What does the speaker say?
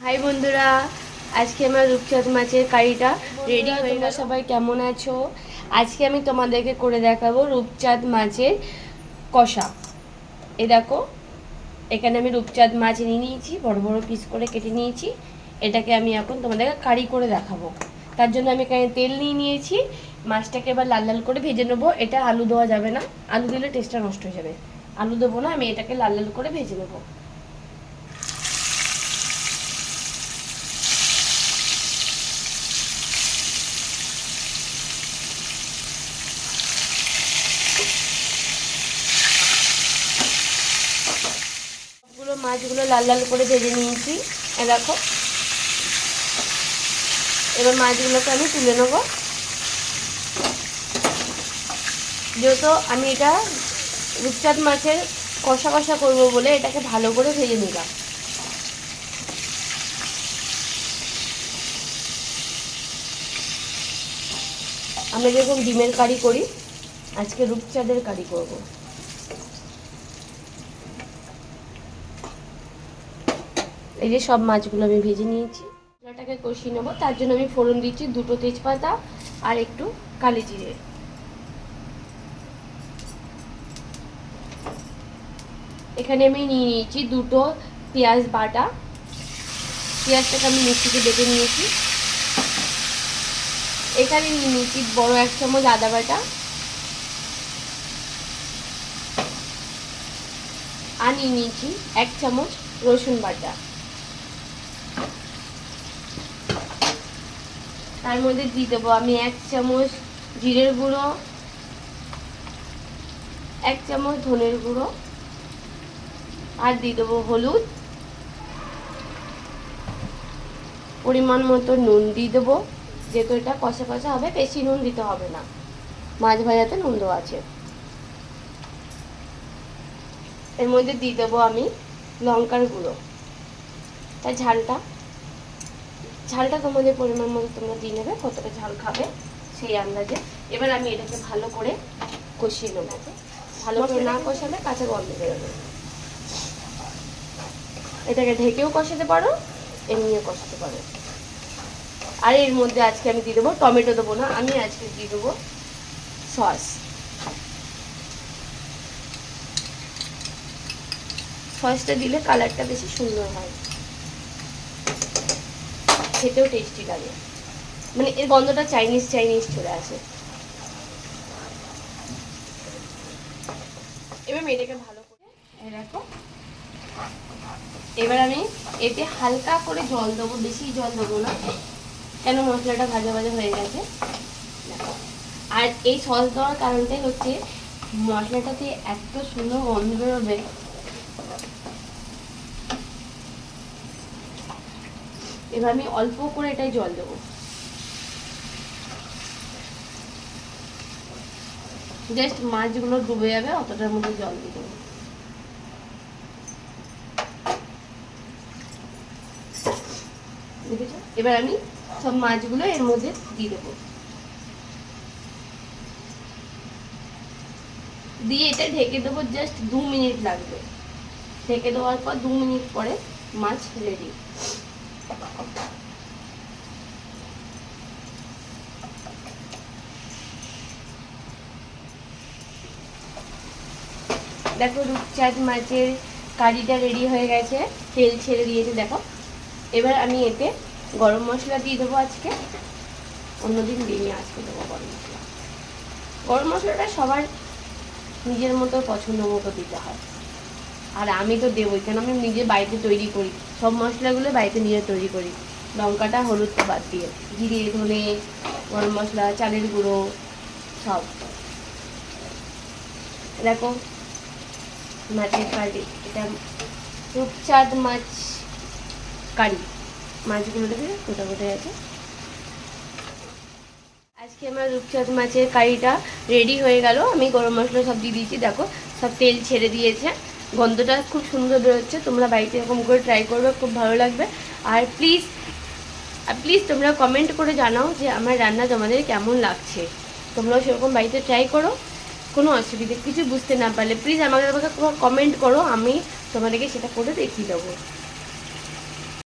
High বন্ধুরা, আজকে আমার রূপচাঁদ মাছের কারিটা রেডি হয়ে গেল। সবাই কেমন আছো? আজকে আমি তোমাদেরকে করে দেখাবো রূপচাঁদ মাছের কষা। এই দেখো, এখানে আমি রূপচাঁদ মাছ নিয়ে নিয়েছি, বড় বড় পিস করে কেটে নিয়েছি। এটাকে আমি এখন তোমাদেরকে কারি করে দেখাবো। তার জন্য আমি এখানে তেল নিয়ে নিয়েছি। মাছটাকে এবার লাল লাল করে ভেজে নেবো। এটা আলু দেওয়া যাবে না, আলু দিলে টেস্টটা নষ্ট হয়ে যাবে। আলু দেবো না, আমি এটাকে লাল লাল করে ভেজে নেবো। মাছগুলো লাল লাল করে ভেজে নিয়েছি। দেখো, এবার মাছগুলোকে আমি তুলে নেব। যেহেতু আমি এটা রূপচাঁদ মাছের কষা কষা করবো বলে এটাকে ভালো করে ভেজে নিলাম। আমরা যেরকম ডিমের কারি করি, আজকে রূপচাঁদের কারি করব। এই যে সব মাছগুলো আমি ভেজে নিয়েছি। মশলাটাকে কষিয়ে নেবো। তার জন্য আমি ফোড়ন দিচ্ছি 2টো তেজপাতা আর একটু কালি জিরে। এখানে আমি নিয়ে নিয়েছি 2টো পেঁয়াজ বাটা। পেঁয়াজটাকে আমি মিক্সিতে বেটে নিয়েছি। এখানে নিয়ে নিয়েছি বড় 1 চামচ আদা বাটা আর নিয়ে নিয়েছি 1 চামচ রসুন বাটা। তার মধ্যে দিয়ে দেবো আমি 1 চামচ জিরের গুঁড়ো, 1 চামচ ধনের গুঁড়ো আর দিয়ে দেবো হলুদ, পরিমাণ মতো নুন দিয়ে দেবো। যেহেতু এটা কষা কষা হবে, বেশি নুন দিতে হবে না, মাছ ভাজাতে নুন দেওয়া আছে। এর মধ্যে দিয়ে দেবো আমি লঙ্কার গুঁড়ো। তার ঝালটা তোমাদের পরিমাণ মতো তোমরা দিয়ে নেবে, কতটা ঝাল খাবে সেই আন্দাজে। এবার আমি এটাকে ভালো করে কষিয়ে নেবো। ভালো করে না কষালে কাঁচা গন্ধ বেরোবে। এটাকে ঢেকেও কষাতে পারো, এমনিও কষাতে পারো। আর এর মধ্যে আজকে আমি দিয়ে দেবো, টমেটো দেবো না, আমি আজকে দিয়ে দেবো সস। সসটা দিলে কালারটা বেশি সুন্দর হয়, খেতেও টেস্টি লাগে। মানে এর গন্ধটা চাইনিজ চলে আসে। এবার এটাকে ভালো করে দেখো। এবার আমি এতে হালকা করে জল দেবো, বেশি জল দেবো না, কেন মশলাটা ভাজা ভাজা হয়ে গেছে। আর এই সস দেওয়ার কারণটাই হচ্ছে মশলাটাতে এত সুন্দর গন্ধ বেরোবে। এবার আমি অল্প করে এটাই জল দেবো, জাস্ট মাছগুলো ডুবে যাবে অতটার মধ্যে জল দিয়ে দেবো। দেখেছো? এবার আমি সব মাছগুলো এর মধ্যে দিয়ে দেবো, দিয়ে এটা ঢেকে দেবো। জাস্ট 2 মিনিট লাগবে। ঢেকে দেওয়ার পর 2 মিনিট পরে মাছ রেডি। দেখো, রূপচাঁদ মাছের কারিটা রেডি হয়ে গেছে, তেল ছেড়ে দিয়েছে দেখো। এবার আমি এতে গরম মশলা দিয়ে দেবো। আজকে অন্যদিন দিইনি, আজকে দেবো গরম মশলা। গরম মশলাটা সবার নিজের মতো পছন্দ মতো দিতে হয়, আর আমি তো দেবোই, কেন আমি নিজে বাড়িতে তৈরি করি। সব মশলাগুলো বাড়িতে নিজে তৈরি করি, লঙ্কাটা হলুদটা বাদ দিয়ে। জিরে, ধনে, গরম মশলা, চালের গুঁড়ো সব। দেখো মাছের কারি, এটা রূপচাঁদ মাছ কারি। মাছগুলো দেখে গোটা গোটা আছে। আজকে আমার রূপচাঁদ মাছের কারিটা রেডি হয়ে গেল। আমি গরম মশলা সব দিয়ে দিয়েছি, দেখো সব তেল ছেড়ে দিয়েছে, গন্ধটা খুব সুন্দর বেরোচ্ছে। তোমরা বাড়িতে এরকম করে ট্রাই করবে, খুব ভালো লাগবে। আর প্লিজ তোমরা কমেন্ট করে জানাও যে আমার রান্না তোমাদের কেমন লাগছে। তোমরাও সেরকম বাড়িতে ট্রাই করো। কোনো অসুবিধা কিছু বুঝতে না পারলে প্লিজ আমাকে কমেন্ট করো, আমি তোমাদেরকে সেটা করে দেখিয়ে দেবো।